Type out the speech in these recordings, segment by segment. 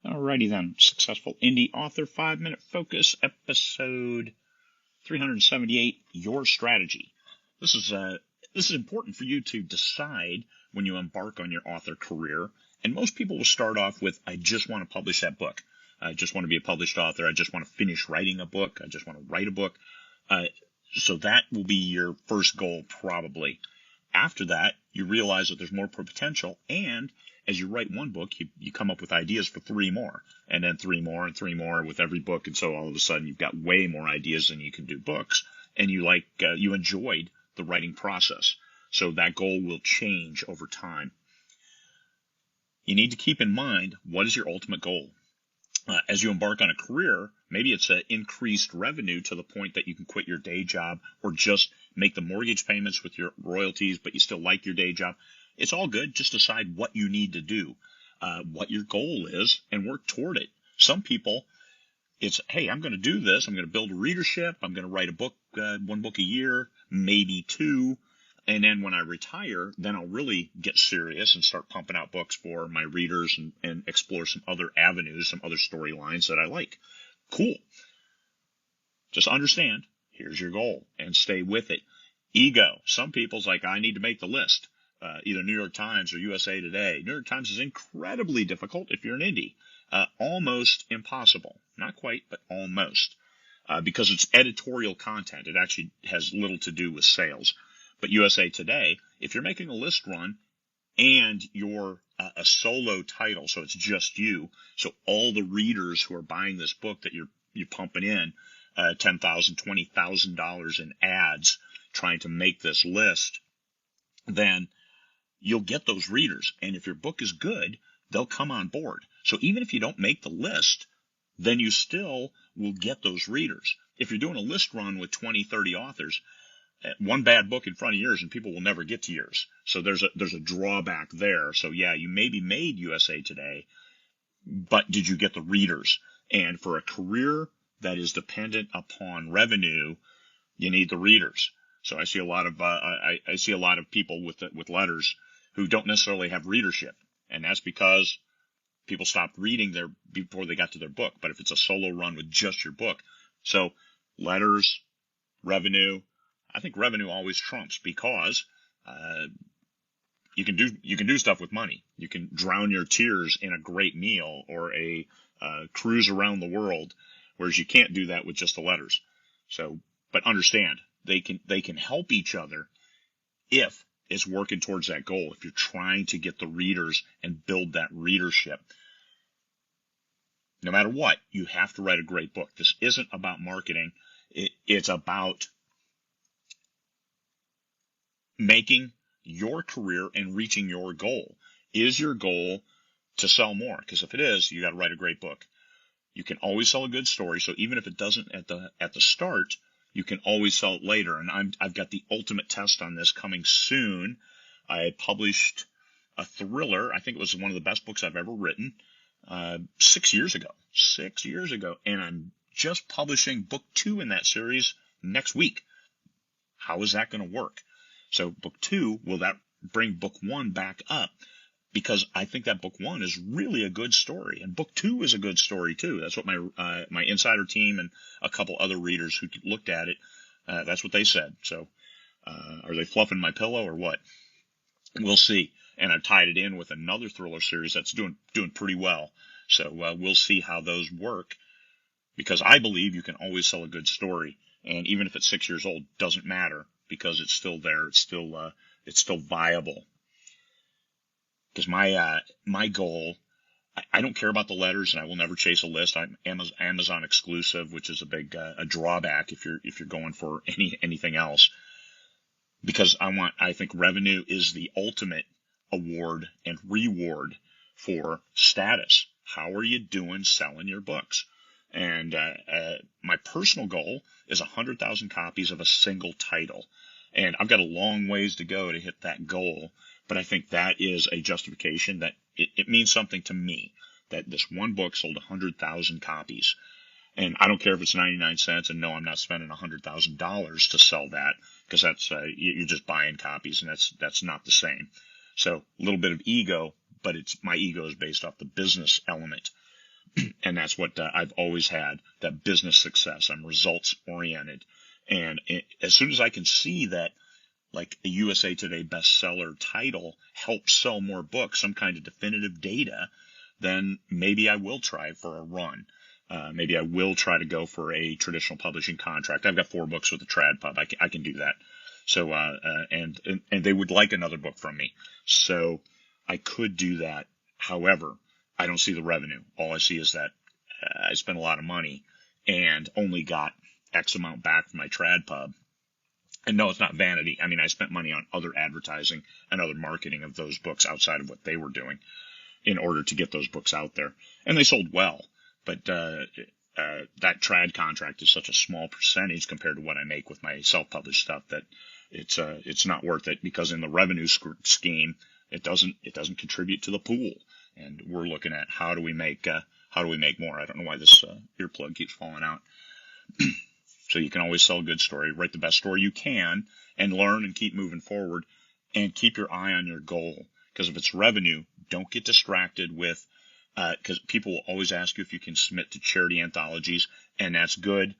Alrighty then, Successful Indie Author 5-Minute Focus, episode 378, Your Strategy. This is important for you to decide when you embark on your author career. And most people will start off with, I just want to publish that book. I just want to be a published author. I just want to finish writing a book. I just want to write a book. So that will be your first goal probably. After that, you realize that there's more potential, and as you write one book, you come up with ideas for 3 more, and then 3 more, and 3 more with every book, and so all of a sudden you've got way more ideas than you can do books, and you enjoyed the writing process. So that goal will change over time. You need to keep in mind, what is your ultimate goal? As you embark on a career, maybe it's increased revenue to the point that you can quit your day job or just make the mortgage payments with your royalties, but you still like your day job. It's all good. Just decide what you need to do, what your goal is, and work toward it. Some people, it's, hey, I'm going to do this. I'm going to build a readership. I'm going to write a book, 1 book a year, maybe 2. And then when I retire, then I'll really get serious and start pumping out books for my readers and explore some other avenues, some other storylines that I like. Cool. Just understand, here's your goal, and stay with it. Ego. Some people's like, I need to make the list. Either New York Times or USA Today. New York Times is incredibly difficult if you're an indie. Almost impossible. Not quite, but almost. Because it's editorial content. It actually has little to do with sales. But USA Today, if you're making a list run and you're a solo title, so it's just you, so all the readers who are buying this book that you're pumping in $10,000, $20,000 in ads trying to make this list, then you'll get those readers. And if your book is good, they'll come on board. So even if you don't make the list, then you still will get those readers. If you're doing a list run with 20, 30 authors, one bad book in front of yours and people will never get to yours. So there's a drawback there. So yeah, you maybe made USA Today, but did you get the readers? And for a career that is dependent upon revenue, you need the readers. So I see a lot of I see a lot of people with letters who don't necessarily have readership, and that's because people stopped reading before they got to their book. But if it's a solo run with just your book, so letters, revenue. I think revenue always trumps, because you can do stuff with money. You can drown your tears in a great meal or a cruise around the world, whereas you can't do that with just the letters. So, but understand, they can help each other if it's working towards that goal. If you're trying to get the readers and build that readership, no matter what, you have to write a great book. This isn't about marketing. It's about making your career and reaching your goal. Is your goal to sell more? Because if it is, you got to write a great book. You can always sell a good story. So even if it doesn't at the start, you can always sell it later. And I've got the ultimate test on this coming soon. I published a thriller. I think it was one of the best books I've ever written, 6 years ago. 6 years ago. And I'm just publishing book 2 in that series next week. How is that going to work? So book 2, will that bring book 1 back up? Because I think that book 1 is really a good story, and book 2 is a good story too. That's what my insider team and a couple other readers who looked at it, that's what they said. So are they fluffing my pillow or what? We'll see. And I've tied it in with another thriller series that's doing pretty well. So we'll see how those work, because I believe you can always sell a good story, and even if it's 6 years old, doesn't matter, because it's still there. It's still viable. Because my goal, I don't care about the letters, and I will never chase a list. I'm Amazon exclusive, which is a big a drawback if you're going for anything else. Because I think revenue is the ultimate award and reward for status. How are you doing selling your books? And my personal goal is 100,000 copies of a single title. And I've got a long ways to go to hit that goal. But I think that is a justification that it means something to me that this one book sold 100,000 copies. And I don't care if it's 99 cents. And no, I'm not spending $100,000 to sell that, because that's you're just buying copies, and that's not the same. So a little bit of ego, but my ego is based off the business element. And that's what I've always had, that business success. I'm results oriented. And as soon as I can see that, like a USA Today bestseller title helps sell more books, some kind of definitive data, then maybe I will try for a run. Maybe I will try to go for a traditional publishing contract. I've got 4 books with the Trad Pub. I can do that. So, and they would like another book from me. So I could do that. However, I don't see the revenue. All I see is that I spent a lot of money and only got X amount back from my Trad Pub. And no, it's not vanity. I mean, I spent money on other advertising and other marketing of those books outside of what they were doing in order to get those books out there. And they sold well. But that Trad contract is such a small percentage compared to what I make with my self-published stuff that it's not worth it, because in the revenue scheme, it doesn't contribute to the pool. And we're looking at how do we make more. I don't know why this earplug keeps falling out. So you can always sell a good story, write the best story you can, and learn and keep moving forward, and keep your eye on your goal. Because if it's revenue, don't get distracted with, because people will always ask you if you can submit to charity anthologies, and that's good.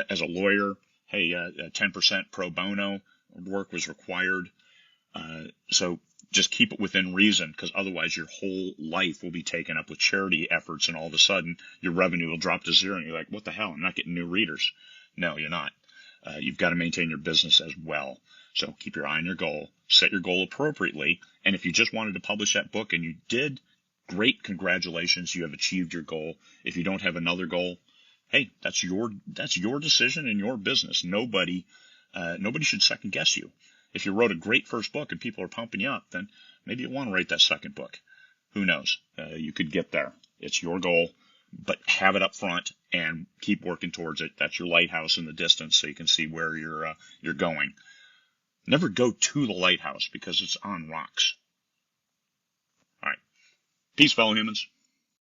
As a lawyer, hey, 10% pro bono work was required. So just keep it within reason, because otherwise your whole life will be taken up with charity efforts, and all of a sudden your revenue will drop to zero, and you're like, what the hell? I'm not getting new readers. No, you're not. You've got to maintain your business as well. So keep your eye on your goal, set your goal appropriately. And if you just wanted to publish that book and you did, great, congratulations, you have achieved your goal. If you don't have another goal, hey, that's your decision and your business. Nobody should second guess you. If you wrote a great first book and people are pumping you up, then maybe you want to write that second book. Who knows? You could get there. It's your goal. But have it up front and keep working towards it. That's your lighthouse in the distance, so you can see where you're going. Never go to the lighthouse, because it's on rocks. All right. Peace, fellow humans.